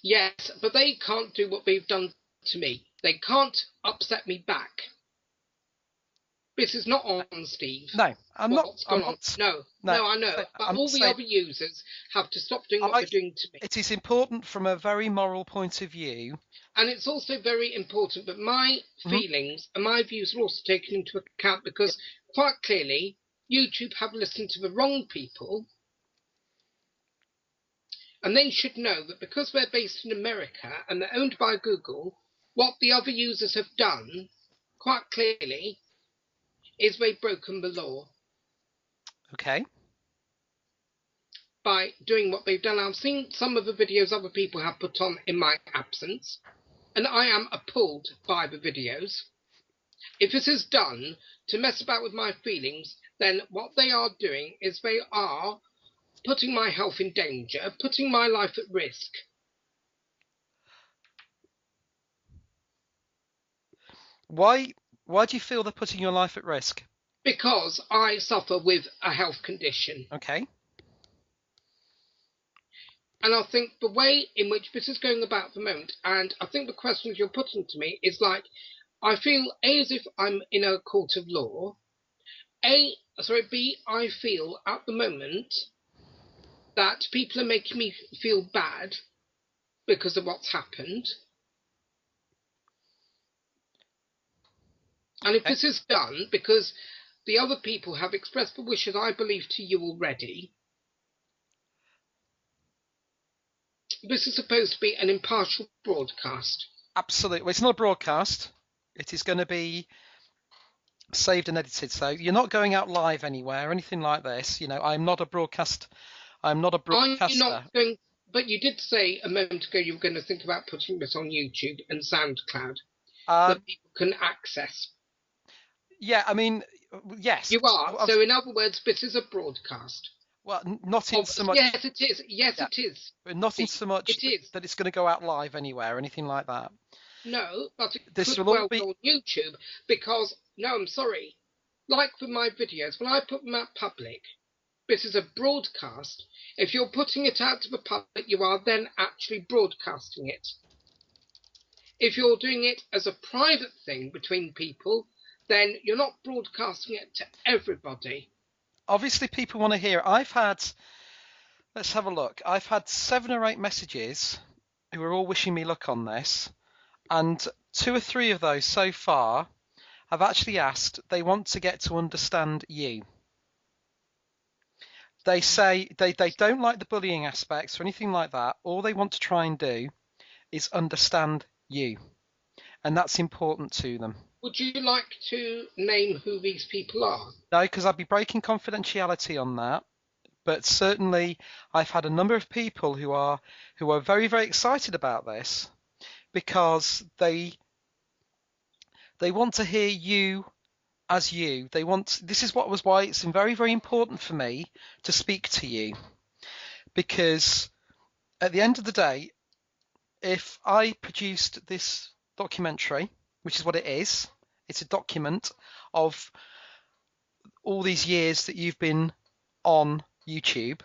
Yes, but they can't do what they've done to me. They can't upset me back. This is not on, Steve. No, I'm not. What's I'm going on? not. No, I know. But I'm not all the saying. other users have to stop doing what they're doing to me. It is important from a very moral point of view. And it's also very important that my feelings and my views are also taken into account, because quite clearly YouTube have listened to the wrong people, and they should know that because they're based in America and they're owned by Google, what the other users have done, quite clearly, is they've broken the law. Okay. By doing what they've done. I've seen some of the videos other people have put on in my absence, and I am appalled by the videos. If this is done to mess about with my feelings, then what they are doing is they are putting my health in danger, putting my life at risk. Why do you feel they're putting your life at risk? Because I suffer with a health condition. Okay. And I think the way in which this is going about at the moment, and I think the questions you're putting to me is like, I feel as if I'm in a court of law. B, I feel at the moment that people are making me feel bad because of what's happened. And if this is done, because the other people have expressed the wishes, I believe, to you already, this is supposed to be an impartial broadcast. Absolutely. Well, it's not a broadcast. It is going to be saved and edited. So you're not going out live anywhere or anything like this. You know, I'm not a broadcaster. Are you not going, but you did say a moment ago you were going to think about putting this on YouTube and SoundCloud that people can access. Yeah, I mean, yes. You are. So in other words, this is a broadcast. Well, not in so much. Yes, it is. Yes, it is. But not in so much that it's going to go out live anywhere or anything like that. No, but it this could will well all be go on YouTube, because, no, I'm sorry, like with my videos, when I put them out public, this is a broadcast. If you're putting it out to the public, you are then actually broadcasting it. If you're doing it as a private thing between people, then you're not broadcasting it to everybody. Obviously, people want to hear. Let's have a look. I've had 7 or 8 messages who are all wishing me luck on this, and 2 or 3 of those so far have actually asked, they want to get to understand you. They say they don't like the bullying aspects or anything like that. All they want to try and do is understand you, and that's important to them. Would you like to name who these people are? No, because I'd be breaking confidentiality on that. But certainly I've had a number of people who are very, very excited about this, because they want to hear you as you. This is why it's very, very important for me to speak to you, because at the end of the day, if I produced this documentary, which is what it is, it's a document of all these years that you've been on YouTube.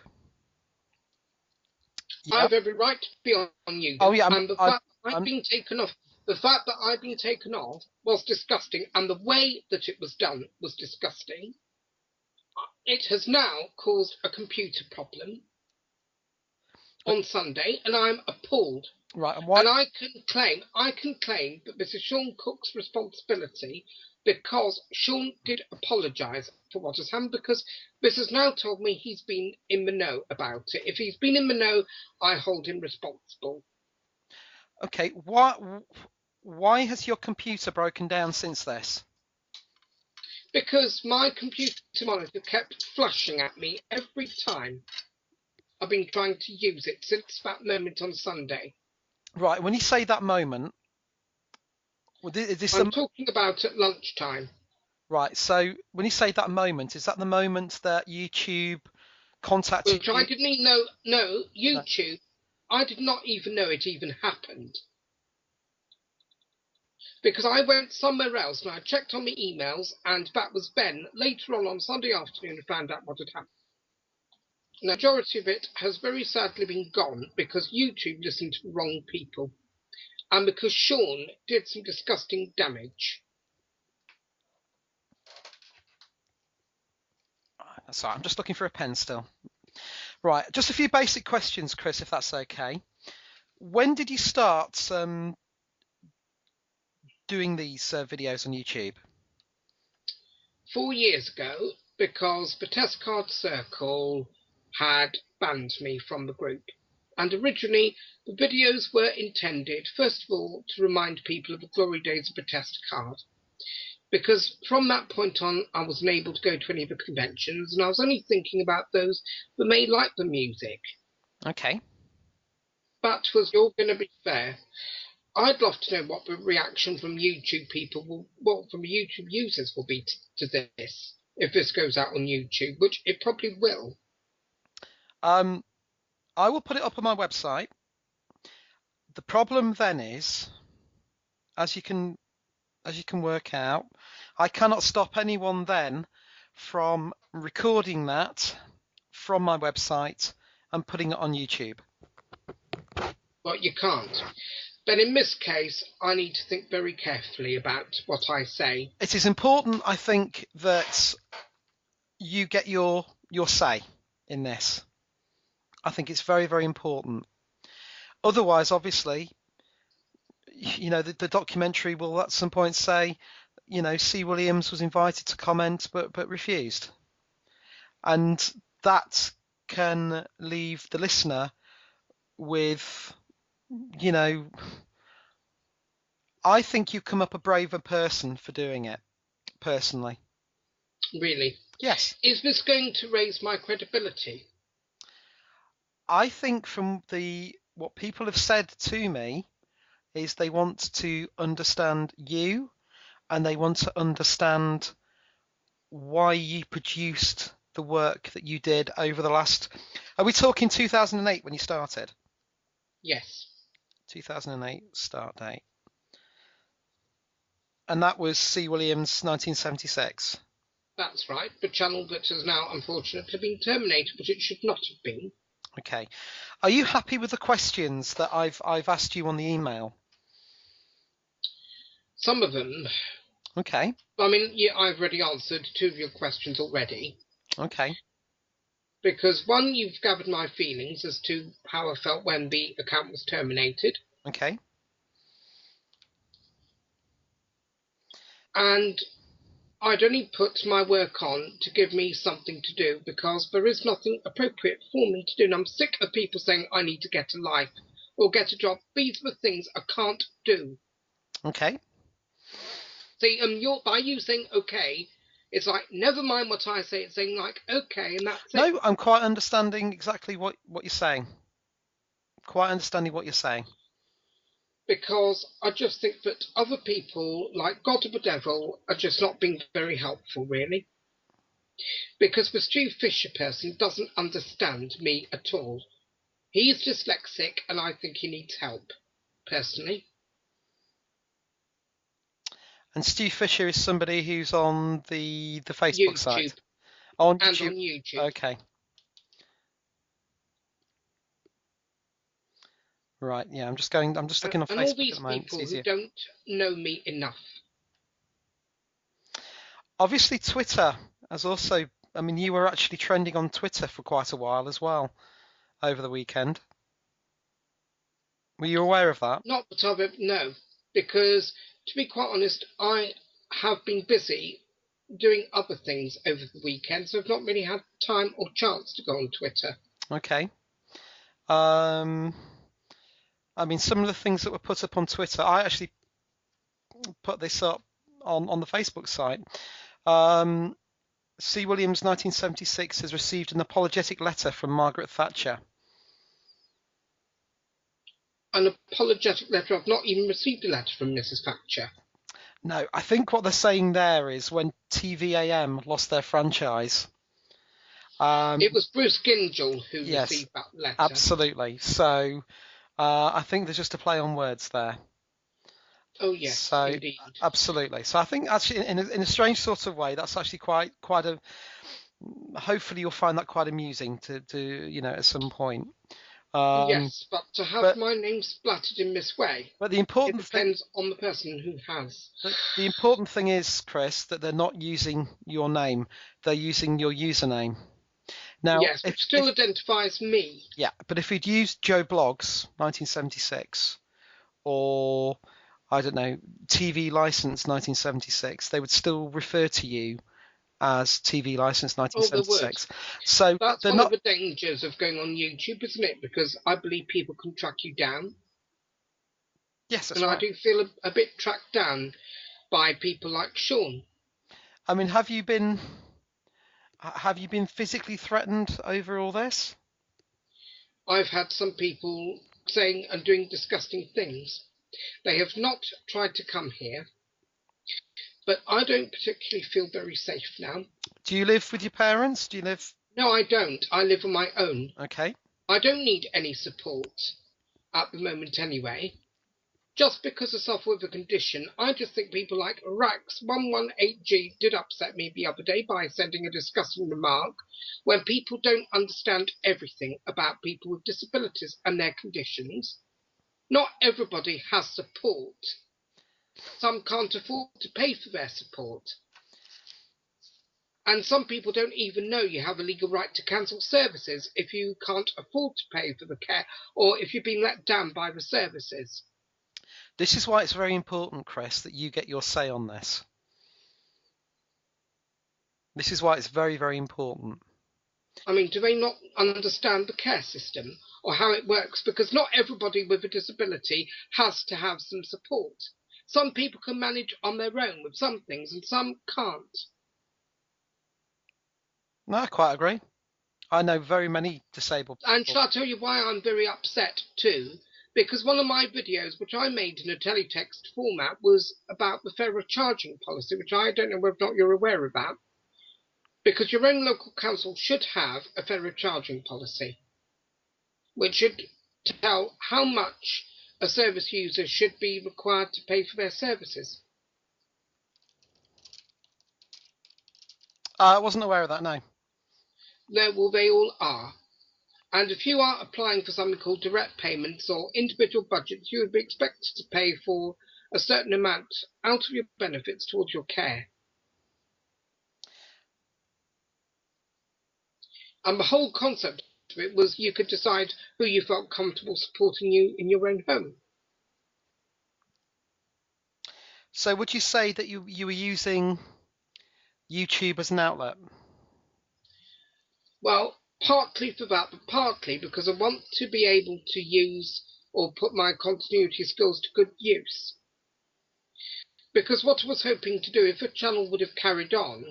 I have every right to be on YouTube. Oh yeah, and the fact that I've been taken off, was disgusting, and the way that it was done was disgusting. It has now caused a computer problem on Sunday, and I'm appalled. Right, and why? And I can claim that this is Sean Cook's responsibility, because Sean did apologise for what has happened, because this has now told me he's been in the know about it. If he's been in the know, I hold him responsible. Okay, why has your computer broken down since this? Because my computer monitor kept flashing at me every time I've been trying to use it since that moment on Sunday. Right, when you say that moment, I'm talking about at lunchtime. Right, so when you say that moment, is that the moment that YouTube contacted you? I didn't even know. No, YouTube. I did not even know it even happened, because I went somewhere else and I checked on my emails, and that was Ben later on Sunday afternoon and found out what had happened. The majority of it has very sadly been gone because YouTube listened to the wrong people, and because Sean did some disgusting damage. Sorry, I'm just looking for a pen still. Right, just a few basic questions, Chris, if that's okay. When did you start doing these videos on YouTube? 4 years ago, because the Test Card Circle had banned me from the group. And originally, the videos were intended, first of all, to remind people of the glory days of the Test Card. Because from that point on, I wasn't able to go to any of the conventions, and I was only thinking about those that may like the music. Okay. But was all going to be fair? I'd love to know what the reaction from YouTube people will, what from YouTube users will be to this, if this goes out on YouTube, which it probably will. I will put it up on my website. The problem then is, as you can work out, I cannot stop anyone then from recording that from my website and putting it on YouTube. But you can't. Then in this case, I need to think very carefully about what I say. It is important, I think, that you get your say in this. I think it's very, very important. Otherwise, obviously, you know, the documentary will at some point say, you know, C. Williams was invited to comment but refused. And that can leave the listener with, you know, I think you come up a braver person for doing it, personally. Really? Yes. Is this going to raise my credibility? I think from what people have said to me is they want to understand you, and they want to understand why you produced the work that you did over the last... Are we talking 2008 when you started? Yes. 2008 start date. And that was CWilliams1976. That's right. The channel that has now unfortunately been terminated, but it should not have been. Okay. Are you happy with the questions that I've asked you on the email? Some of them. Okay. I mean, yeah, I've already answered 2 of your questions already. Okay. Because one, you've gathered my feelings as to how I felt when the account was terminated. Okay. And I'd only put my work on to give me something to do, because there is nothing appropriate for me to do. And I'm sick of people saying I need to get a life or get a job. These are the things I can't do. Okay. See, by you saying okay, it's like, never mind what I say, it's saying like, okay, and that's it. No, I'm quite understanding exactly what you're saying. Quite understanding what you're saying. Because I just think that other people, like God or the Devil, are just not being very helpful, really. Because the Stu Fisher person doesn't understand me at all. He's dyslexic, and I think he needs help, personally. And Stu Fisher is somebody who's on the Facebook YouTube. site. On And YouTube. on YouTube. Okay. Right. Yeah. I'm just looking on Facebook and all at these the moment. people who don't know me enough. Obviously, Twitter has also. I mean, you were actually trending on Twitter for quite a while as well over the weekend. Were you aware of that? Not that I've ever, no, because to be quite honest, I have been busy doing other things over the weekend, so I've not really had time or chance to go on Twitter. Okay. I mean, some of the things that were put up on Twitter, I actually put this up on the Facebook site. C. Williams1976 has received an apologetic letter from Margaret Thatcher. An apologetic letter? I've not even received a letter from Mrs. Thatcher. No, I think what they're saying there is when TVAM lost their franchise. It was Bruce Gingell who yes, received that letter. Absolutely. So I think there's just a play on words there. Oh yes, so, indeed. Absolutely. So I think actually, in a strange sort of way, that's actually quite a hopefully you'll find that quite amusing to at some point. Yes, but to have But my name splattered in this way, but the it important thing depends on the person who has. the important thing is, Chris, that they're not using your name; they're using your username. Now, Yes, which still identifies me. yeah, but if you'd used Joe Blogs 1976 or I don't know TV License 1976, they would still refer to you as TV License Oh, there would. 1976. So That's they're one of not. the dangers of going on YouTube, isn't it? Because I believe people can track you down. Yes, that's And I right. do feel a bit tracked down by people like Sean. I mean, have you been physically threatened over all this? I've had some people saying and doing disgusting things. They have not tried to come here, but I don't particularly feel very safe now. Do you live with your parents? Do you live? No, I don't. I live on my own. Okay. I don't need any support at the moment anyway. Just because I suffer with a condition, I just think people like Rax118G did upset me the other day by sending a disgusting remark when people don't understand everything about people with disabilities and their conditions. Not everybody has support. Some can't afford to pay for their support. And some people don't even know you have a legal right to cancel services if you can't afford to pay for the care or if you've been let down by the services. This is why it's very important, Chris, that you get your say on this. This is why it's very, very important. I mean, do they not understand the care system or how it works? Because not everybody with a disability has to have some support. Some people can manage on their own with some things and some can't. No, I quite agree. I know very many disabled And people. shall I tell you why I'm very upset too? Because one of my videos, which I made in a teletext format, was about the fairer charging policy, which I don't know whether or not you're aware about. Because your own local council should have a fairer charging policy, which should tell how much a service user should be required to pay for their services. I wasn't aware of that, no. Well, they all are. And if you are applying for something called direct payments or individual budgets, you would be expected to pay for a certain amount out of your benefits towards your care. And the whole concept of it was you could decide who you felt comfortable supporting you in your own home. So would you say that you were using YouTube as an outlet? Well, partly for that, but partly because I want to be able to use or put my continuity skills to good use. Because what I was hoping to do, if the channel would have carried on,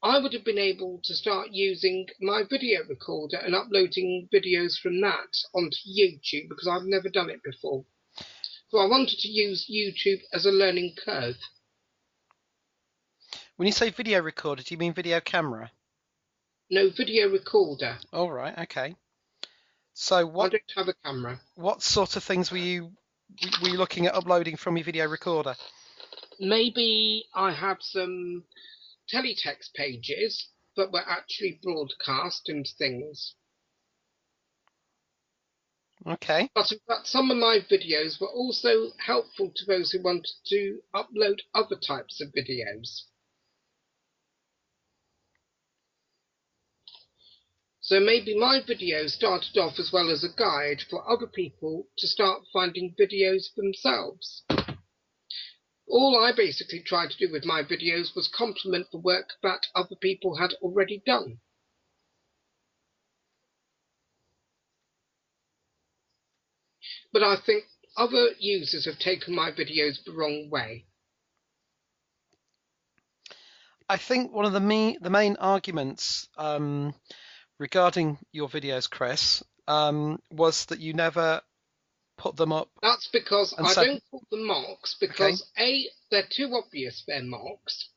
I would have been able to start using my video recorder and uploading videos from that onto YouTube, because I've never done it before. So I wanted to use YouTube as a learning curve. When you say video recorder, do you mean video camera? No, video recorder. All right, okay. So I don't have a camera. what sort of things were you looking at uploading from your video recorder? Maybe I have some teletext pages that were actually broadcast and things. Okay. But in fact, some of my videos were also helpful to those who wanted to upload other types of videos. So maybe my video started off as well as a guide for other people to start finding videos themselves. All I basically tried to do with my videos was complement the work that other people had already done. But I think other users have taken my videos the wrong way. I think one of the main arguments regarding your videos, Chris, was that you never put them up. That's because And I said, don't put the marks because A, they're too obvious, they're marks,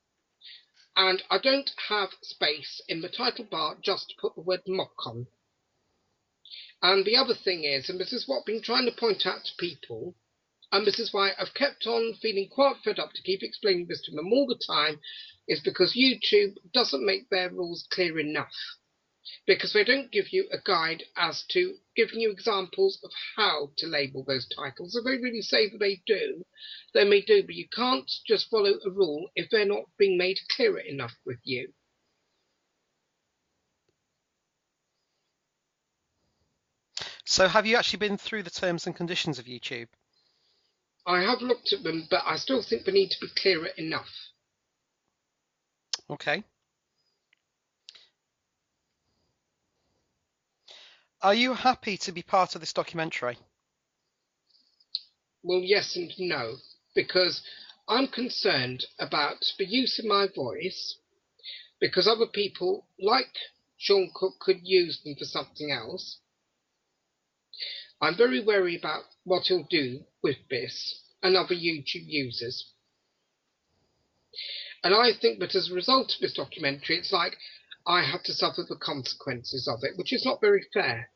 and I don't have space in the title bar just to put the word mock on. And the other thing is, and this is what I've been trying to point out to people, and this is why I've kept on feeling quite fed up to keep explaining this to them all the time, is because YouTube doesn't make their rules clear enough. Because they don't give you a guide as to giving you examples of how to label those titles. If they really say that they do, then they do, but you can't just follow a rule if they're not being made clearer enough with you. So have you actually been through the terms and conditions of YouTube? I have looked at them, but I still think they need to be clearer enough. Okay. Are you happy to be part of this documentary? Well, yes and no, because I'm concerned about the use of my voice, because other people, like Sean Cook, could use them for something else. I'm very wary about what he'll do with this and other YouTube users. And I think that as a result of this documentary, it's like I have to suffer the consequences of it, which is not very fair.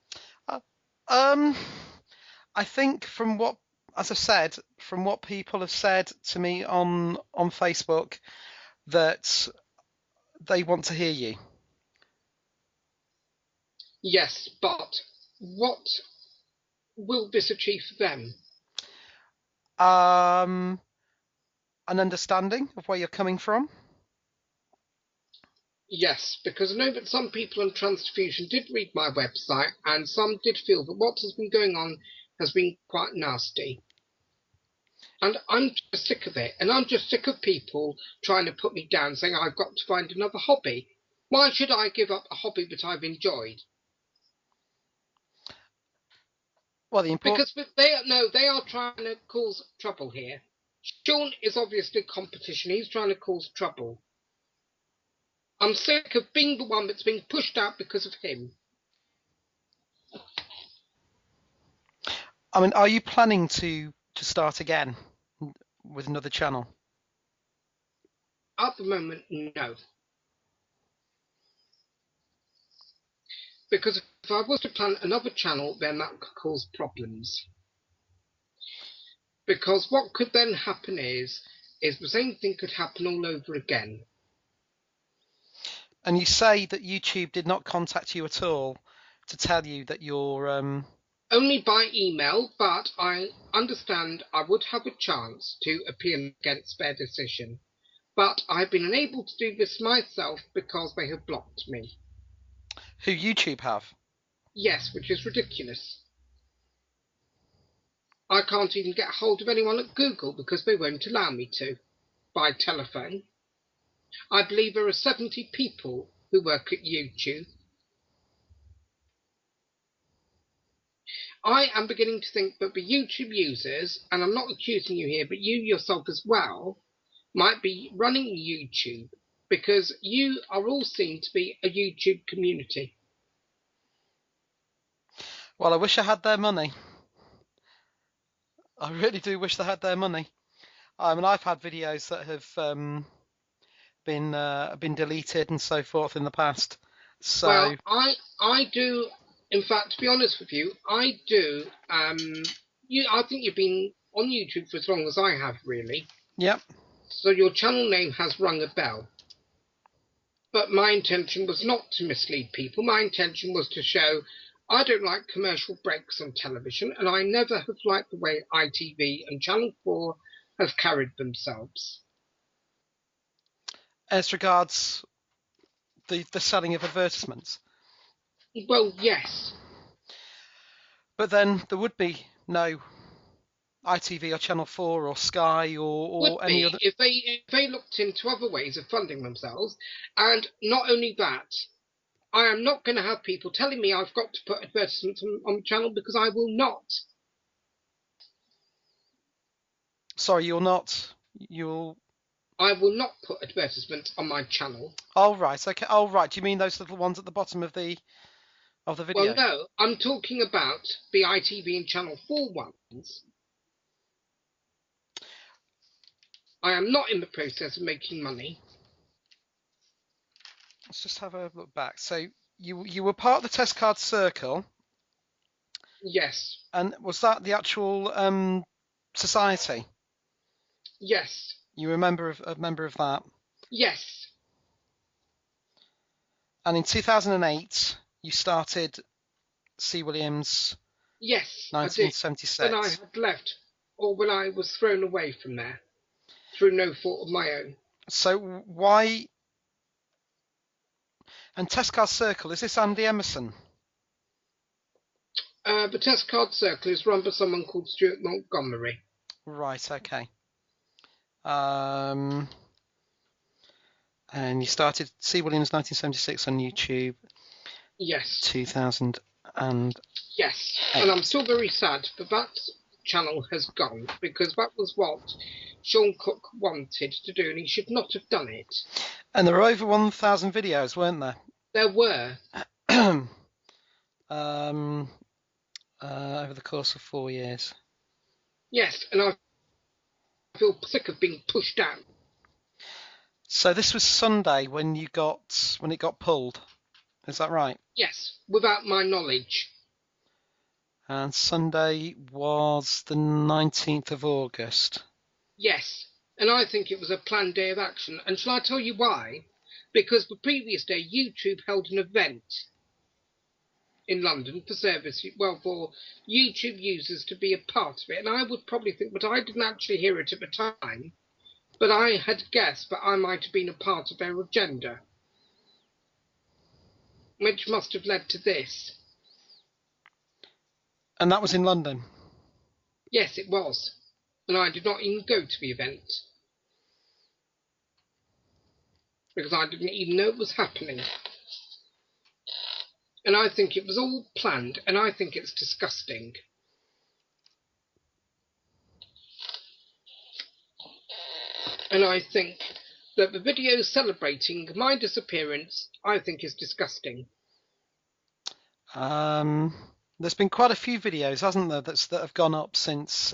I think from what, as I said, from what people have said to me on Facebook, that they want to hear you. Yes, but what will this achieve for them? An understanding of where you're coming from. Yes, because I know that some people on transfusion did read my website, and some did feel that what has been going on has been quite nasty. And I'm just sick of it. And I'm just sick of people trying to put me down, saying I've got to find another hobby. Why should I give up a hobby that I've enjoyed? Well, the important... Because they are trying to cause trouble here. Sean is obviously competition. He's trying to cause trouble. I'm sick of being the one that's being pushed out because of him. I mean, are you planning to start again with another channel? At the moment, no. Because if I was to plan another channel, then that could cause problems. Because what could then happen is the same thing could happen all over again. And you say that YouTube did not contact you at all to tell you that you're... Only by email, but I understand I would have a chance to appeal against their decision. But I've been unable to do this myself because they have blocked me. Who YouTube have? Yes, which is ridiculous. I can't even get hold of anyone at Google because they won't allow me to, by telephone. I believe there are 70 people who work at YouTube. I am beginning to think that the YouTube users, and I'm not accusing you here, but you yourself as well, might be running YouTube because you are all seen to be a YouTube community. Well, I wish I had their money. I really do wish they had their money. I mean, I've had videos that have been deleted and so forth in the past. So Well, I do. In fact, to be honest with you, I do. I think you've been on YouTube for as long as I have, really. yep. So your channel name has rung a bell. But my intention was not to mislead people. My intention was to show I don't like commercial breaks on television, and I never have liked the way ITV and Channel 4 have carried themselves. As regards the selling of advertisements. Well, yes. But then there would be no ITV or Channel 4 or Sky or any other... If they looked into other ways of funding themselves. And not only that, I am not going to have people telling me I've got to put advertisements on the channel, because I will not. Sorry, you're not. You'll... I will not put advertisements on my channel. Oh, right. Okay. Oh, right. Do you mean those little ones at the bottom of the video? Well, no. I'm talking about the ITV and Channel 4 ones. I am not in the process of making money. Let's just have a look back. So you were part of the test card circle. Yes. And was that the actual Society. Yes. You were a member of that. Yes. And in 2008, you started C. Williams Yes, I did. 1976. When I had left, or when I was thrown away from there, through no fault of my own. So why? And Test Card Circle, is this Andy Emerson? The Test Card Circle is run by someone called Stuart Montgomery. Right, okay. And you started C. Williams 1976 on YouTube. Yes. 2000 and yes, and I'm still very sad that channel has gone, because that was what Sean Cook wanted to do, and he should not have done it. And there were over 1,000 videos, weren't there? There were. Over the course of 4 years. Yes, and I feel sick of being pushed out. So this was Sunday when it got pulled. Is that right? Yes, without my knowledge. And Sunday was the 19th of August. Yes, and I think it was a planned day of action. And shall I tell you why? Because the previous day, YouTube held an event in London for for YouTube users to be a part of it. And I would probably think, but I didn't actually hear it at the time, but I had guessed that I might have been a part of their agenda, which must have led to this. And that was in London? Yes, it was. And I did not even go to the event, because I didn't even know it was happening. And I think it was all planned, and I think it's disgusting. And I think that the video celebrating my disappearance, I think, is disgusting. There's been quite a few videos, hasn't there, that have gone up since...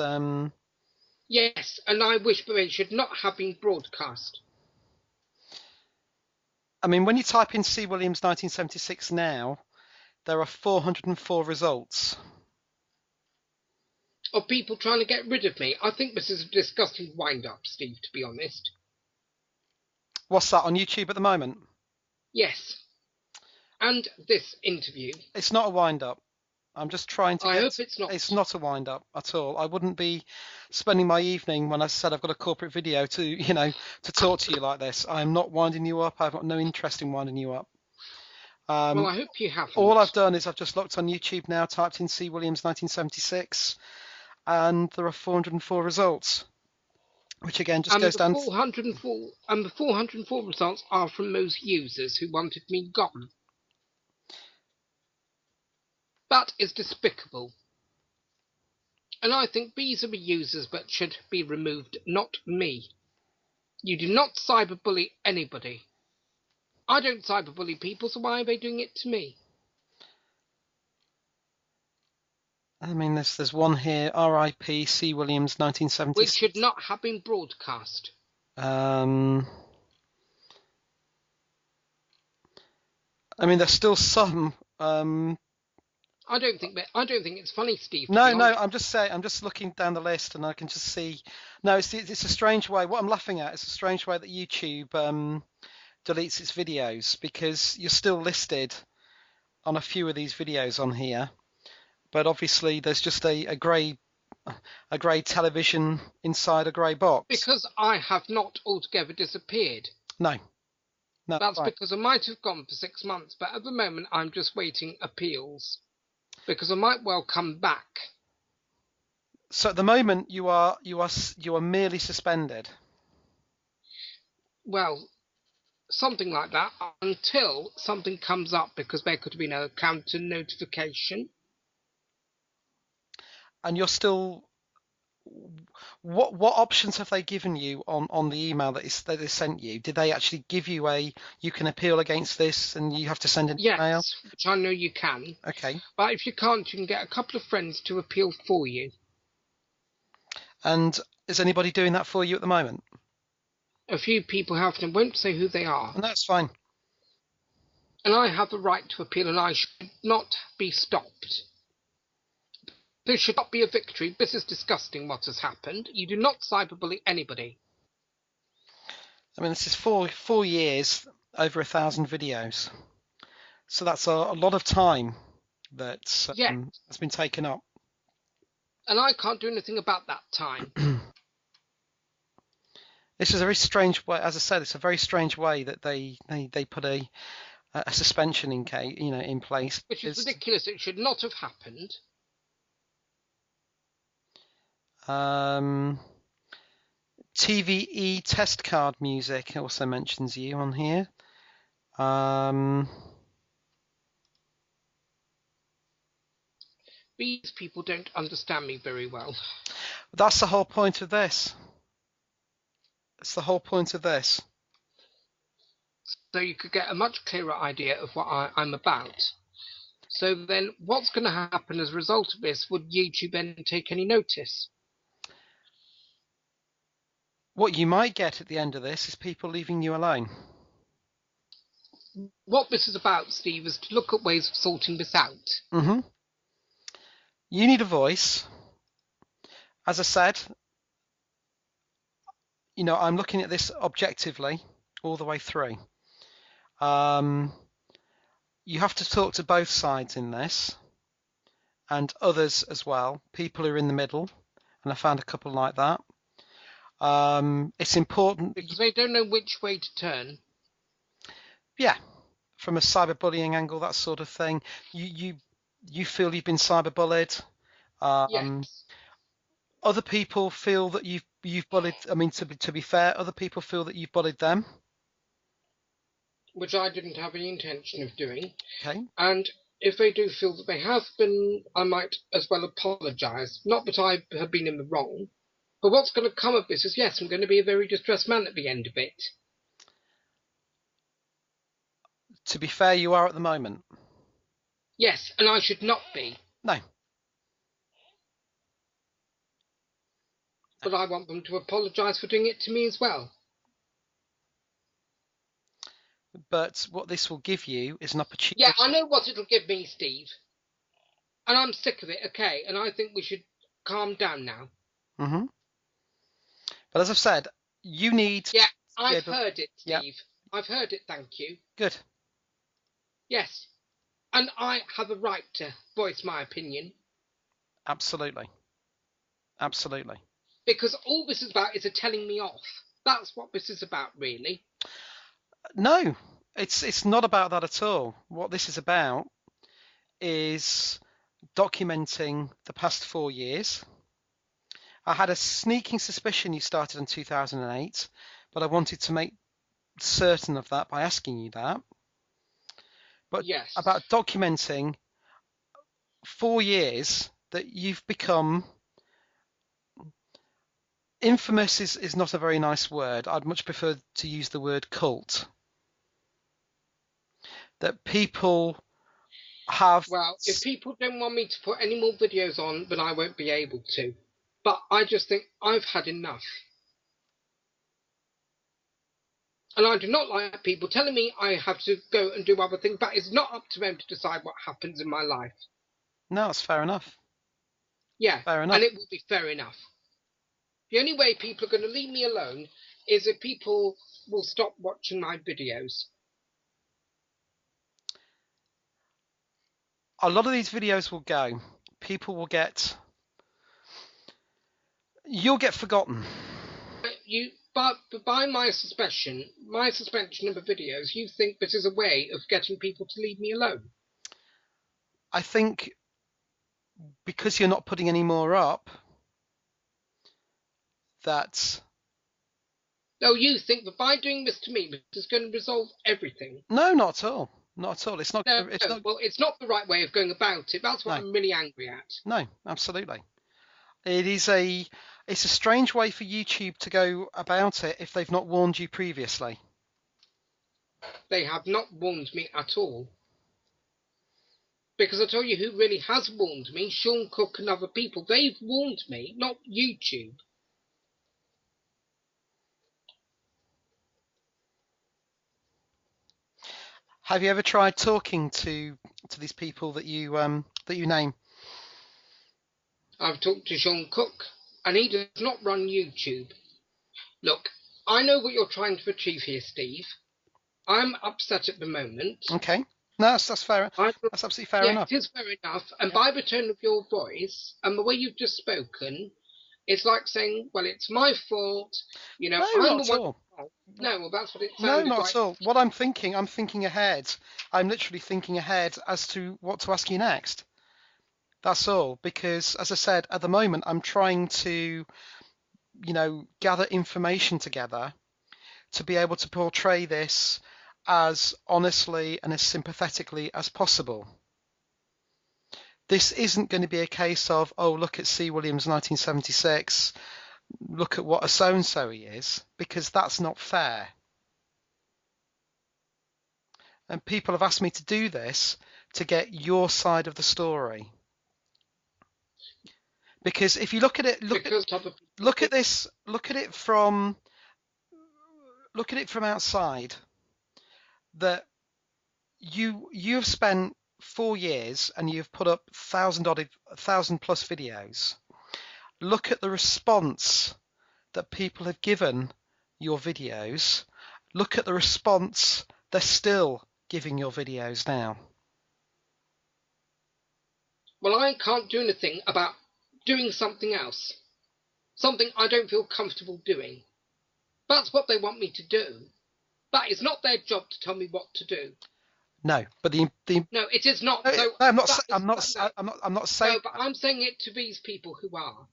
Yes, and I wish that they should not have been broadcast. I mean, when you type in C. Williams 1976 now, there are 404 results. Of people trying to get rid of me. I think this is a disgusting wind-up, Steve, to be honest. What's that, on YouTube at the moment? Yes. And this interview. It's not a wind-up. I'm just trying to I hope it's not. It's not a wind-up at all. I wouldn't be spending my evening when I said I've got a corporate video to talk to you like this. I'm not winding you up. I've got no interest in winding you up. Well, I hope you haven't. All I've done is I've just looked on YouTube now, typed in C. Williams 1976, and there are 404 results, which again just goes down. 404, and the 404 results are from those users who wanted me gone. That is despicable. And I think these are the users that should be removed, not me. You do not cyberbully anybody. I don't cyberbully people, so why are they doing it to me? I mean, there's one here, R.I.P. C. Williams 1976. Which should not have been broadcast. I mean, there's still some. I don't think it's funny, Steve. No, I'm just saying. I'm just looking down the list, and I can just see. No, it's a strange way. What I'm laughing at is a strange way that YouTube deletes its videos, because you're still listed on a few of these videos on here, but obviously there's just a grey television inside a grey box. Because I have not altogether disappeared. No. That's right. Because I might have gone for 6 months, but at the moment I'm just waiting appeals, because I might well come back. So at the moment you are merely suspended. Well, something like that, until something comes up, because there could have been a counter notification. And you're still. What options have they given you on the email that they sent you? Did they actually give you you can appeal against this and you have to send an email? Yes, which I know you can. Okay. But if you can't, you can get a couple of friends to appeal for you. And is anybody doing that for you at the moment? A few people have, and I won't say who they are. And that's fine. And I have the right to appeal, and I should not be stopped. This should not be a victory. This is disgusting what has happened. You do not cyberbully anybody. I mean, this is four years, over 1,000 videos. So that's a lot of time that has been taken up. And I can't do anything about that time. This is a very strange way, as I said, it's a very strange way that they put a suspension in place. Which is ridiculous. It should not have happened. TVE test card music also mentions you on here. These people don't understand me very well. That's the whole point of this. It's the whole point of this. So you could get a much clearer idea of what I'm about. So then what's going to happen as a result of this? Would YouTube then take any notice? What you might get at the end of this is people leaving you alone. What this is about, Steve, is to look at ways of sorting this out. Mm-hmm. You need a voice. As I said, I'm looking at this objectively all the way through. You have to talk to both sides in this, and others as well, people who are in the middle, and I found a couple like that. It's important because they don't know which way to turn. Yeah, from a cyberbullying angle, that sort of thing. You feel you've been cyberbullied. Yes. Other people feel that you've bullied. I mean, to be fair, other people feel that you've bullied them, which I didn't have any intention of doing. Okay. And if they do feel that they have been, I might as well apologise. Not that I have been in the wrong, but what's going to come of this is, yes, I'm going to be a very distressed man at the end of it. To be fair, you are at the moment. Yes, and I should not be. No. But I want them to apologise for doing it to me as well. But what this will give you is an opportunity. Yeah, I know what it'll give me, Steve. And I'm sick of it, okay? And I think we should calm down now. Mm-hmm. But as I've said, you need... Yeah, I've heard it, Steve. Yep. I've heard it, thank you. Good. Yes. And I have a right to voice my opinion. Absolutely. Absolutely. Because all this is about is a telling me off. That's what this is about, really. No, it's not about that at all. What this is about is documenting the past 4 years. I had a sneaking suspicion you started in 2008, but I wanted to make certain of that by asking you that. But yes, about documenting 4 years that you've become... Infamous is not a very nice word. I'd much prefer to use the word cult. That people have... Well, if people don't want me to put any more videos on, then I won't be able to. But I just think I've had enough. And I do not like people telling me I have to go and do other things. That is not up to them to decide what happens in my life. No, it's fair enough. Yeah, fair enough. And it will be fair enough. The only way people are going to leave me alone is if people will stop watching my videos. A lot of these videos will go. People will get... You'll get forgotten. But by my suspension of the videos, you think this is a way of getting people to leave me alone? I think because you're not putting any more up, that... No, you think that by doing this to me, this is going to resolve everything? No, not at all. Not at all. It's not. No, well, it's not the right way of going about it. That's what I'm really angry at. No, absolutely. It's a strange way for YouTube to go about it if they've not warned you previously. They have not warned me at all. Because I tell you who really has warned me, Sean Cook and other people. They've warned me, not YouTube. Have you ever tried talking to these people that you name? I've talked to Sean Cook, and he does not run YouTube. Look, I know what you're trying to achieve here, Steve. I'm upset at the moment. Okay. No, that's fair. That's absolutely fair enough. It is fair enough. And by the tone of your voice and the way you've just spoken, it's like saying, well, it's my fault. You know, No, I'm not the at one. all. No, well, that's what it No, sounded not like. at all. What I'm thinking ahead. I'm literally thinking ahead as to what to ask you next. That's all. Because, as I said, at the moment, I'm trying to, gather information together to be able to portray this as honestly and as sympathetically as possible. This isn't going to be a case of, oh, look at CWilliams1976, look at what a so-and-so he is, because that's not fair. And people have asked me to do this to get your side of the story. Because if you look at it, look at it from outside, that you've spent 4 years and you've put up 1,000 plus videos. Look at the response that people have given your videos. Look at the response they're still giving your videos now. Well, I can't do anything about doing something else. Something I don't feel comfortable doing. That's what they want me to do. That is not their job to tell me what to do. No, but no, it is not. No, so I'm not saying. No, but I'm saying it to these people who are.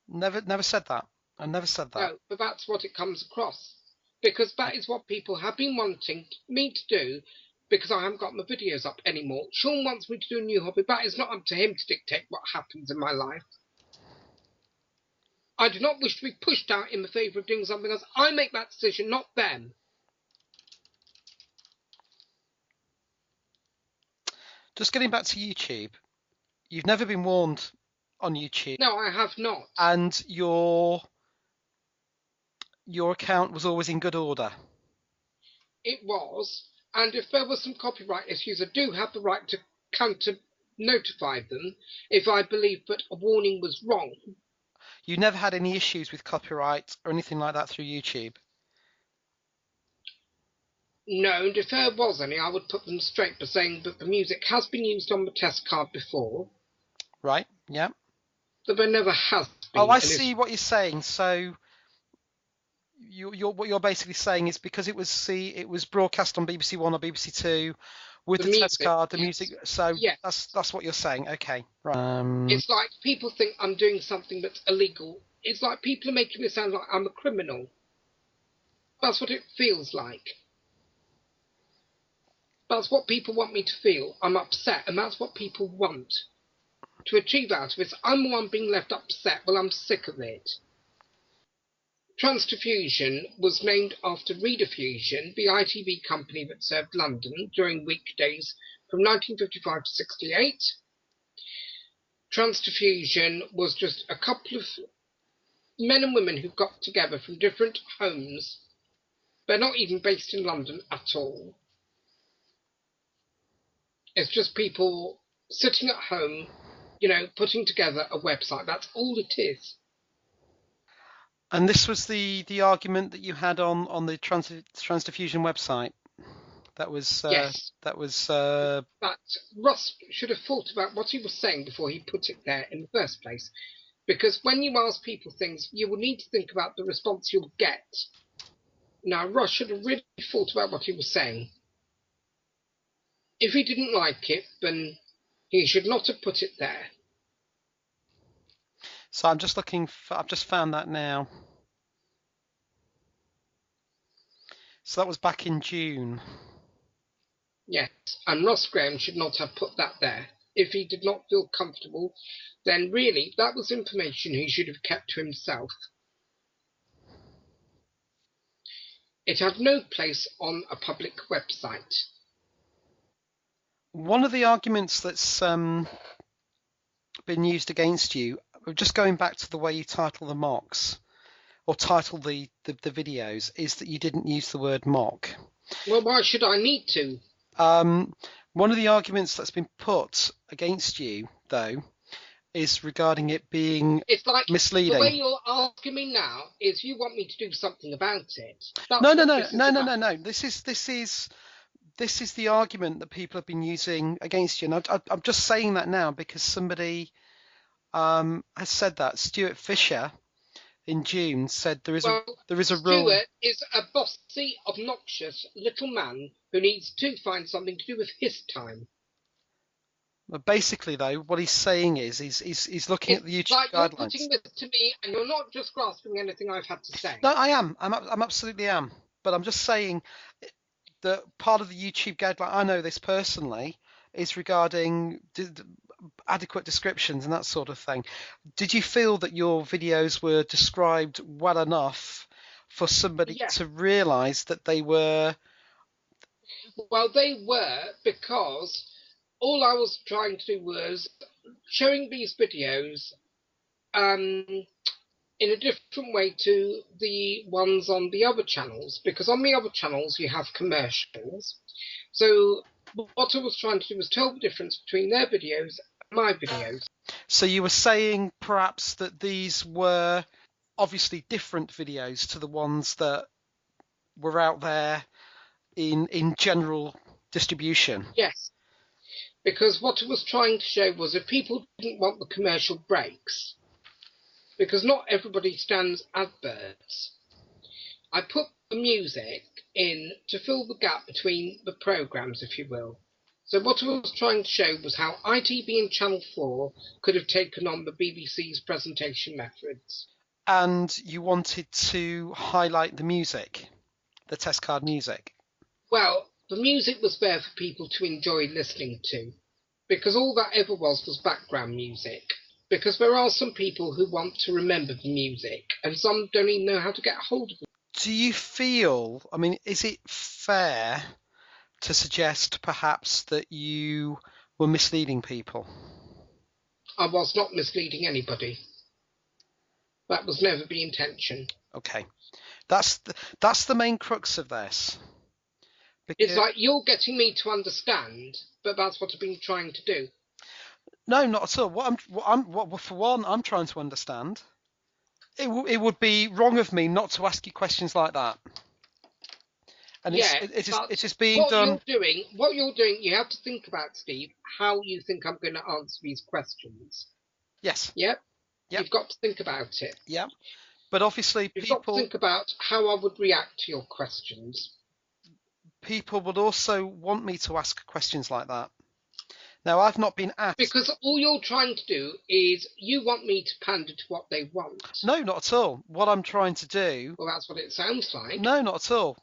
Never said that. I never said that. No, but that's what it comes across. Because that is what people have been wanting me to do, because I haven't got my videos up anymore. Sean wants me to do a new hobby. That is not up to him to dictate what happens in my life. I do not wish to be pushed out in the favour of doing something else. I make that decision, not them. Just getting back to YouTube, you've never been warned on YouTube. No, I have not. And your account was always in good order. It was, and if there were some copyright issues, I do have the right to notify them if I believe that a warning was wrong. You never had any issues with copyright or anything like that through YouTube? No, and if there was any, I would put them straight by saying that the music has been used on the test card before. Right, yeah. But there never has been. Oh, I see what you're saying. So what you're basically saying is because it was broadcast on BBC One or BBC Two with the test card, the music. So yes. That's what you're saying. Okay, right. It's like people think I'm doing something that's illegal. It's like people are making me sound like I'm a criminal. That's what it feels like. That's what people want me to feel. I'm upset, and that's what people want to achieve out of it. I'm the one being left upset. Well, I'm sick of it. Transdiffusion was named after Rediffusion, the ITV company that served London during weekdays from 1955 to 68. Transdiffusion was just a couple of men and women who got together from different homes. They're not even based in London at all. It's just people sitting at home, putting together a website. That's all it is. And this was the argument that you had on the Transdiffusion website. That was yes. That was. But Ross should have thought about what he was saying before he put it there in the first place, because when you ask people things, you will need to think about the response you'll get. Now, Ross should have really thought about what he was saying. If he didn't like it, then he should not have put it there. So I'm just looking for, I've just found that now. So that was back in June. Yes, and Ross Graham should not have put that there. If he did not feel comfortable, then really that was information he should have kept to himself. It had no place on a public website. One of the arguments that's been used against you, just going back to the way you title the mocks, or title the videos, is that you didn't use the word mock. Well, why should I need to? One of the arguments that's been put against you, though, is regarding it being It's like the way misleading. you're asking me now is you want me to do something about it. No, That's no, what no, this is no, no, about. no, no. This is the argument that people have been using against you, and I'm just saying that now because somebody has said that. Stuart Fisher in June said Well, there is a rule. Stuart is a bossy, obnoxious little man who needs to find something to do with his time. But basically, though, what he's saying is he's looking at the It's YouTube like you're guidelines. putting this to me and you're not just grasping anything I've had to say. No, I am. I'm absolutely am. But I'm just saying that part of the YouTube guideline, I know this personally, is regarding adequate descriptions and that sort of thing. Did you feel that your videos were described well enough for somebody Yes. to realise that they were? Well, they were, because all I was trying to do was showing these videos in a different way to the ones on the other channels, because on the other channels you have commercials. So what I was trying to do was tell the difference between their videos and my videos. So you were saying perhaps that these were obviously different videos to the ones that were out there in general distribution. Yes, because what I was trying to show was if people didn't want the commercial breaks, because not everybody stands adverts, I put the music in to fill the gap between the programmes, if you will. So what I was trying to show was how ITV and Channel 4 could have taken on the BBC's presentation methods. And you wanted to highlight the music, the test card music. Well, the music was there for people to enjoy listening to, because all that ever was background music. Because there are some people who want to remember the music, and some don't even know how to get hold of it. Do you feel, I mean, is it fair to suggest perhaps that you were misleading people? I was not misleading anybody. That was never the intention. Okay, that's the main crux of this. Because, it's like you're getting me to understand, but that's what I've been trying to do. No, not at all. What for one, I'm trying to understand. It would be wrong of me not to ask you questions like that. And yeah, it is being done. What you're doing, you have to think about, Steve, how you think I'm going to answer these questions. Yes. Yep. Yep. You've got to think about it. Yeah. But obviously, you've got to think about how I would react to your questions. People would also want me to ask questions like that. Now, I've not been asked. Because all you're trying to do is you want me to pander to what they want. No, not at all. What I'm trying to do... Well, that's what it sounds like. No, not at all.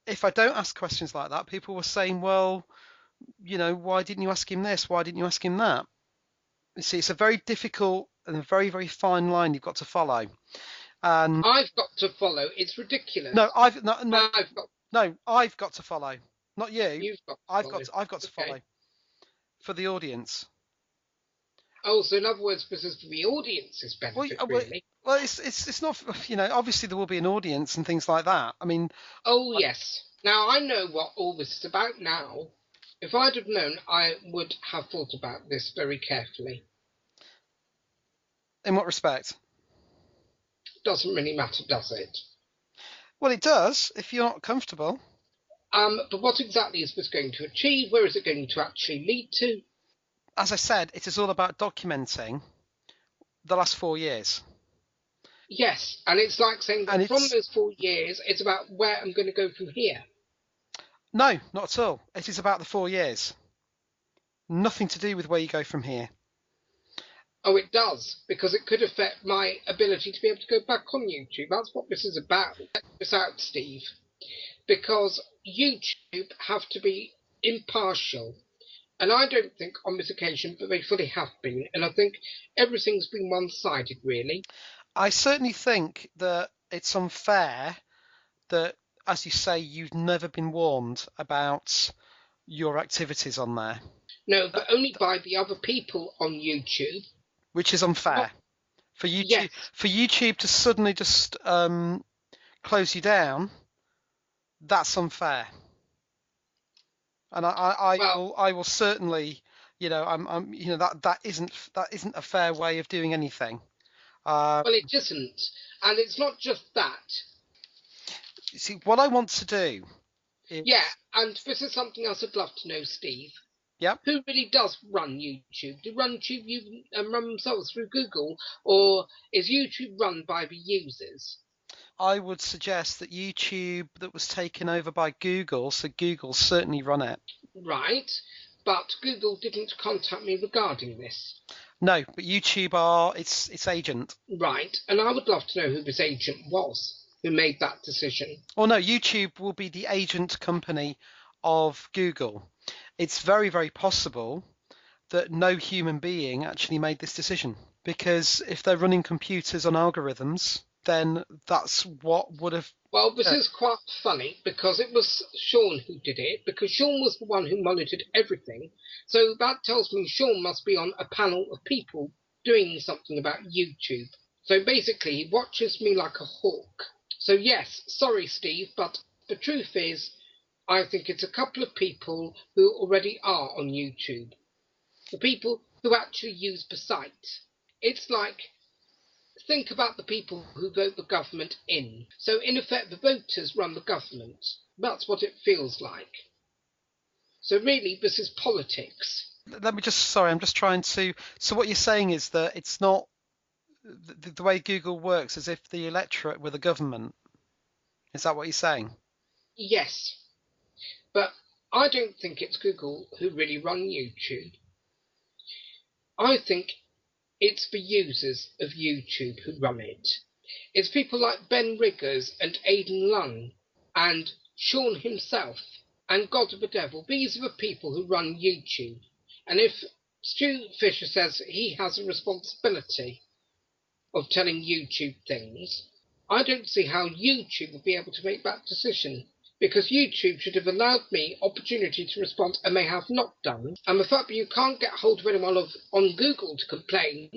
If I don't ask questions like that, people were saying, well, you know, why didn't you ask him this? Why didn't you ask him that? You see, it's a very difficult and a very, very fine line you've got to follow. And I've got to follow. It's ridiculous. No, I've got to follow. Not you. You've got to I've follow. I've got to follow. For the audience. Oh, so in other words, this is for the audience's benefit, really. Well, it's not. You know, obviously there will be an audience and things like that. I mean. Oh yes. Now I know what all this is about now. If I'd have known, I would have thought about this very carefully. In what respect? Doesn't really matter, does it? Well, it does if you're not comfortable. But what exactly is this going to achieve? Where is it going to actually lead to? As I said, it is all about documenting the last 4 years. Yes, and it's like saying that from those 4 years, it's about where I'm going to go from here. No, not at all. It is about the 4 years. Nothing to do with where you go from here. Oh, it does, because it could affect my ability to be able to go back on YouTube. That's what this is about. Check this out, Steve. Because YouTube have to be impartial. And I don't think on this occasion, but they fully have been. And I think everything's been one-sided, really. I certainly think that it's unfair that, as you say, you've never been warned about your activities on there. No, but only by the other people on YouTube. Which is unfair. For YouTube, yes. For YouTube to suddenly just close you down, that's unfair. And I will certainly that isn't a fair way of doing anything. Well, it isn't. And it's not just that. See, what I want to do is... Yeah, and this is something else I'd love to know, Steve. Yeah. Who really does run YouTube? Do YouTube run themselves through Google, or is YouTube run by the users? I would suggest that YouTube that was taken over by Google, so Google certainly run it. Right, but Google didn't contact me regarding this. No, but YouTube are its agent. Right, and I would love to know who this agent was who made that decision. Well, no, YouTube will be the agent company of Google. It's very, very possible that no human being actually made this decision, because if they're running computers on algorithms, then that's what would have... Well, this is quite funny, because it was Sean who did it, because Sean was the one who monitored everything. So that tells me Sean must be on a panel of people doing something about YouTube. So basically, he watches me like a hawk. So yes, sorry Steve, but the truth is, I think it's a couple of people who already are on YouTube. The people who actually use the site. It's like, think about the people who vote the government in. So in effect, the voters run the government. That's what it feels like. So really, this is politics. I'm just trying to... So what you're saying is that it's not... The way Google works as if the electorate were the government. Is that what you're saying? Yes. But I don't think it's Google who really run YouTube. I think it's the users of YouTube who run it. It's people like Ben Riggers and Aidan Lung and Sean himself and God of the Devil. These are the people who run YouTube. And if Stu Fisher says he has a responsibility of telling YouTube things, I don't see how YouTube would be able to make that decision. Because YouTube should have allowed me opportunity to respond, and they have not done. And the fact that you can't get hold of anyone on Google to complain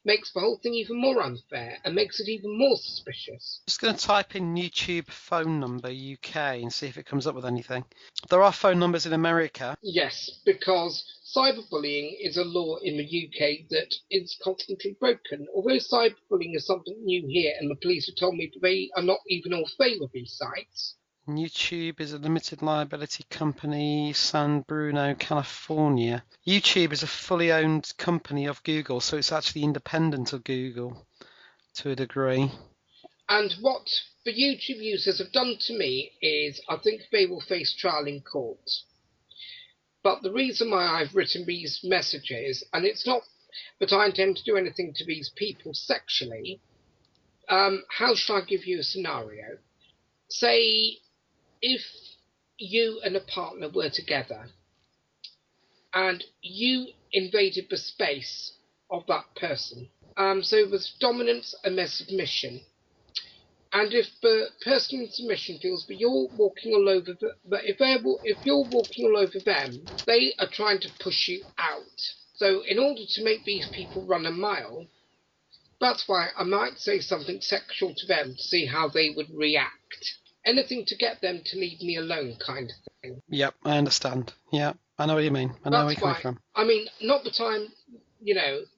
makes the whole thing even more unfair and makes it even more suspicious. Just going to type in YouTube phone number UK and see if it comes up with anything. There are phone numbers in America. Yes, because cyberbullying is a law in the UK that is constantly broken. Although cyberbullying is something new here, and the police have told me they are not even all favour these sites. YouTube is a limited liability company, San Bruno, California. YouTube is a fully owned company of Google, so it's actually independent of Google to a degree. And what the YouTube users have done to me is, I think they will face trial in court. But the reason why I've written these messages, and it's not that I intend to do anything to these people sexually, how should I give you a scenario? Say, if you and a partner were together and you invaded the space of that person, so there's dominance and there's submission, and if the person in submission feels that you're walking all over if you're walking all over them, they are trying to push you out. So in order to make these people run a mile, that's why I might say something sexual to them to see how they would react. Anything to get them to leave me alone, kind of thing. Yep, I understand. Yeah, I know what you mean. I know where you're coming from. I mean, not that I'm,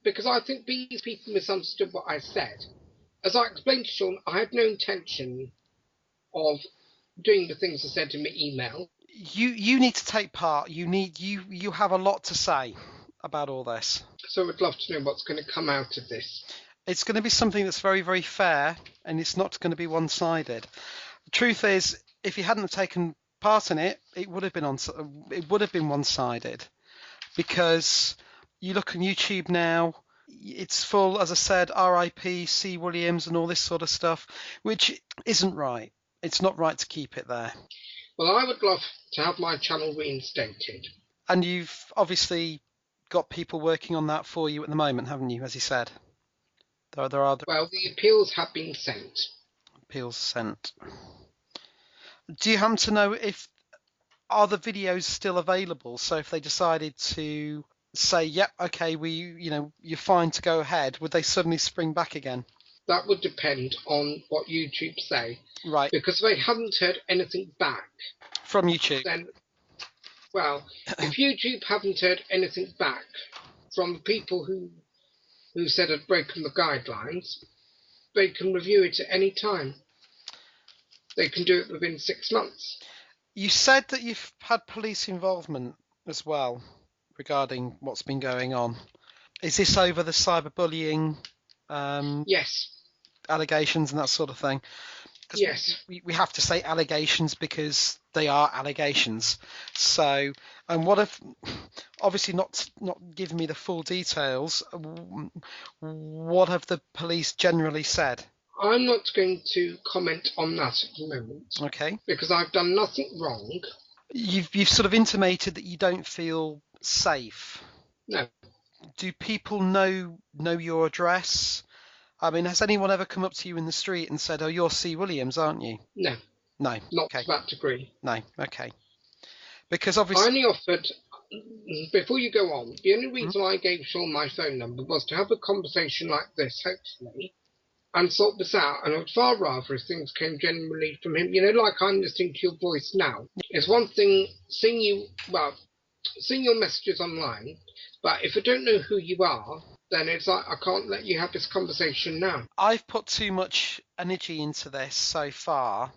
because I think these people misunderstood what I said. As I explained to Sean, I had no intention of doing the things I said in my email. You need to take part. You have a lot to say about all this. So I'd love to know what's going to come out of this. It's going to be something that's very, very fair, and it's not going to be one-sided. The truth is, if you hadn't taken part in it, it would have been one-sided, because you look on YouTube now, it's full, as I said, RIP, C. Williams, and all this sort of stuff, which isn't right. It's not right to keep it there. Well, I would love to have my channel reinstated. And you've obviously got people working on that for you at the moment, haven't you, as you said? There are... Well, the appeals have been sent. Appeals sent. Do you happen to know are the videos still available? So if they decided to say, yep, okay, you're fine to go ahead, would they suddenly spring back again? That would depend on what YouTube say. Right. Because they haven't heard anything back from YouTube. Then, Well, if YouTube haven't heard anything back from people who said had broken the guidelines, they can review it at any time. They can do it within 6 months. You said that you've had police involvement as well regarding what's been going on. Is this over the cyberbullying Yes. allegations and that sort of thing? Yes. We have to say allegations because they are allegations. So, and what if, obviously not giving me the full details, what have the police generally said? I'm not going to comment on that at the moment. Okay. Because I've done nothing wrong. You've sort of intimated that you don't feel safe. No. Do people know your address? I mean, has anyone ever come up to you in the street and said, "Oh, you're C. Williams, aren't you?" No. No. Not Okay. to that degree. No. Okay. Because obviously, I only offered, before you go on, the only reason I gave Sean my phone number was to have a conversation like this, hopefully, and sort this out. And I'd far rather if things came genuinely from him. You know, like I'm listening to your voice now. It's one thing seeing your messages online, but if I don't know who you are, then it's like I can't let you have this conversation now. I've put too much energy into this so far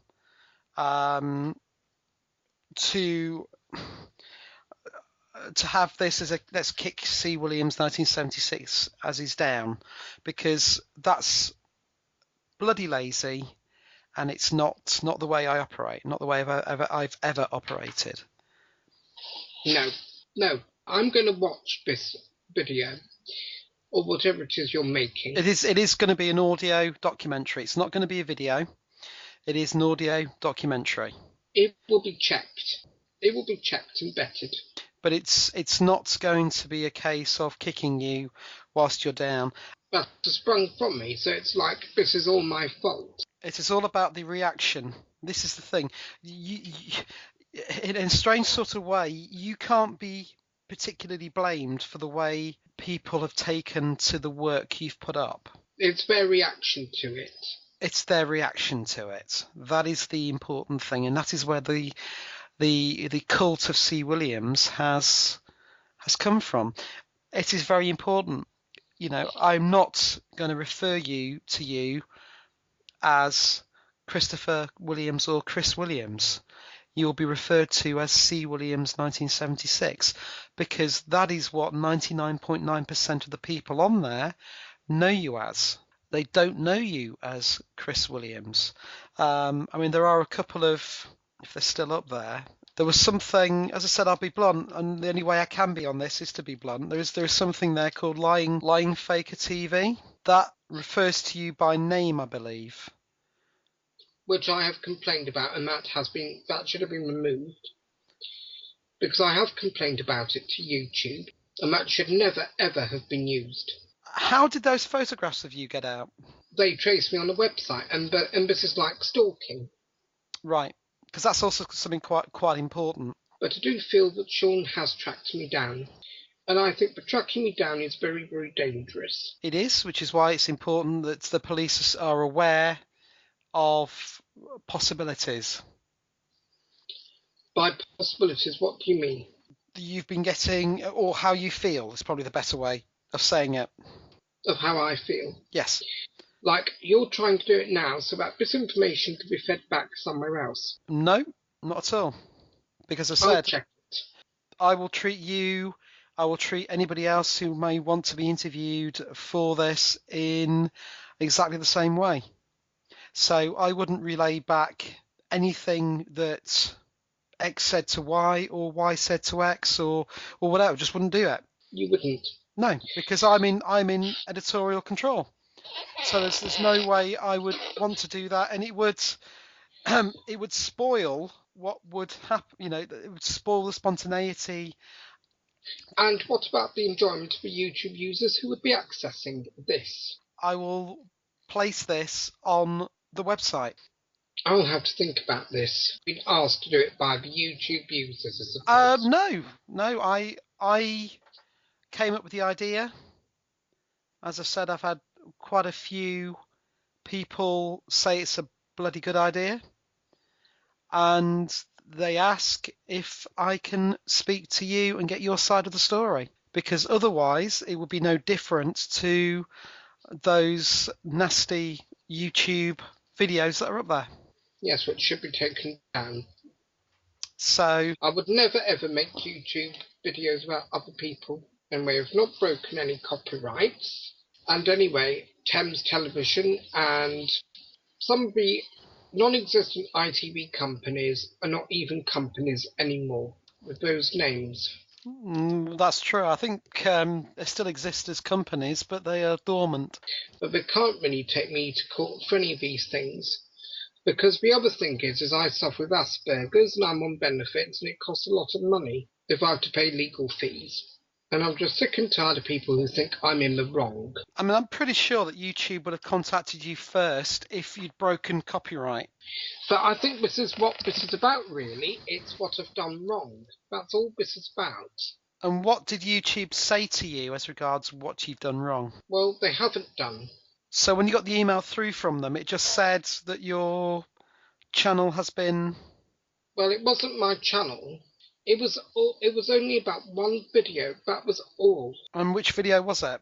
to have this as a let's kick CWilliams1976 as he's down, because that's bloody lazy, and it's not the way I operate, not the way I've ever operated. No, I'm going to watch this video or whatever it is you're making. It is going to be an audio documentary. It's not going to be a video. It is an audio documentary. It will be checked. It will be checked and vetted. But it's not going to be a case of kicking you whilst you're down. That has sprung from me, so it's like this is all my fault. It is all about the reaction. This is the thing. You, in a strange sort of way, you can't be particularly blamed for the way people have taken to the work you've put up. It's their reaction to it. It's their reaction to it. That is the important thing, and that is where the cult of C. Williams has come from. It is very important. You know, I'm not going to refer to you as Christopher Williams or Chris Williams. You'll be referred to as CWilliams1976, because that is what 99.9% of the people on there know you as. They don't know you as Chris Williams. I mean, there are a couple of, if they're still up there, there was something, as I said, I'll be blunt, and the only way I can be on this is to be blunt. There is something there called Lying Faker TV. That refers to you by name, I believe. Which I have complained about, and that should have been removed. Because I have complained about it to YouTube, and that should never ever have been used. How did those photographs of you get out? They traced me on the website, and this is like stalking. Right, because that's also something quite important. But I do feel that Sean has tracked me down, and I think that tracking me down is very, very dangerous. It is, which is why it's important that the police are aware of possibilities. By possibilities, what do you mean? You've been getting, or how you feel is probably the better way of saying it. Of how I feel? Yes. Like you're trying to do it now so that this information can be fed back somewhere else. No, not at all. Because as I said, check it. I will treat anybody else who may want to be interviewed for this in exactly the same way. So I wouldn't relay back anything that X said to Y or Y said to X or whatever. Just wouldn't do it. You wouldn't? No, because I'm in editorial control. So there's no way I would want to do that, and it would spoil what would happen. You know, it would spoil the spontaneity. And what about the enjoyment of the YouTube users who would be accessing this? I will place this on the website. I'll have to think about this. Been asked to do it by the YouTube users, I suppose. No. I came up with the idea. As I said, I've had quite a few people say it's a bloody good idea, and they ask if I can speak to you and get your side of the story, because otherwise it would be no different to those nasty YouTube videos that are up there. Yes, which should be taken down. So I would never ever make YouTube videos about other people, and we have not broken any copyrights. And anyway, Thames Television and some of the non-existent ITV companies are not even companies anymore with those names. that's true. I think they still exist as companies, but they are dormant. But they can't really take me to court for any of these things. Because the other thing is I suffer with Asperger's and I'm on benefits and it costs a lot of money if I have to pay legal fees. And I'm just sick and tired of people who think I'm in the wrong. I mean, I'm pretty sure that YouTube would have contacted you first if you'd broken copyright. But I think this is what this is about, really. It's what I've done wrong. That's all this is about. And what did YouTube say to you as regards what you've done wrong? Well, they haven't done. So when you got the email through from them, it just said that your channel has been... Well, it wasn't my channel. It was only about one video. That was all. And which video was it?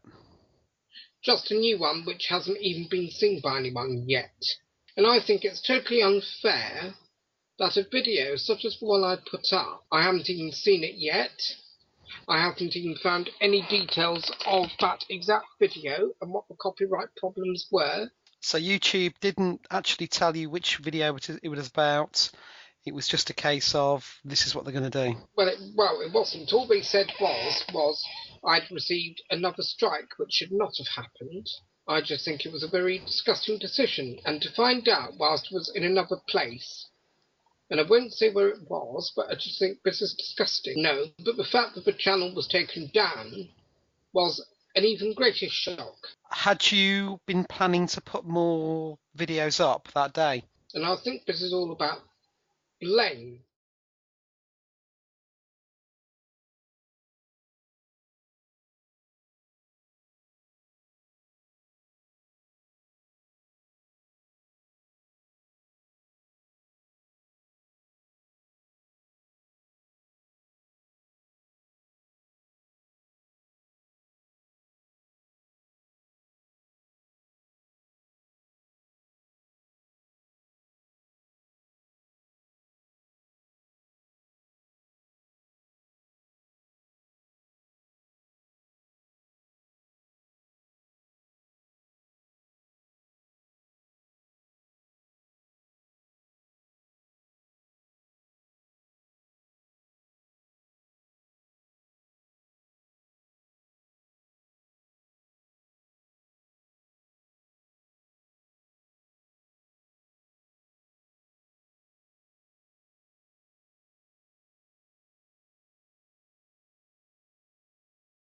Just a new one which hasn't even been seen by anyone yet. And I think it's totally unfair that a video such as the one I put up, I haven't even seen it yet. I haven't even found any details of that exact video and what the copyright problems were. So YouTube didn't actually tell you which video it was about. It was just a case of, this is what they're going to do. Well, it wasn't. All they said was I'd received another strike, which should not have happened. I just think it was a very disgusting decision. And to find out whilst I was in another place, and I won't say where it was, but I just think this is disgusting. No, but the fact that the channel was taken down was an even greater shock. Had you been planning to put more videos up that day? And I think this is all about blame.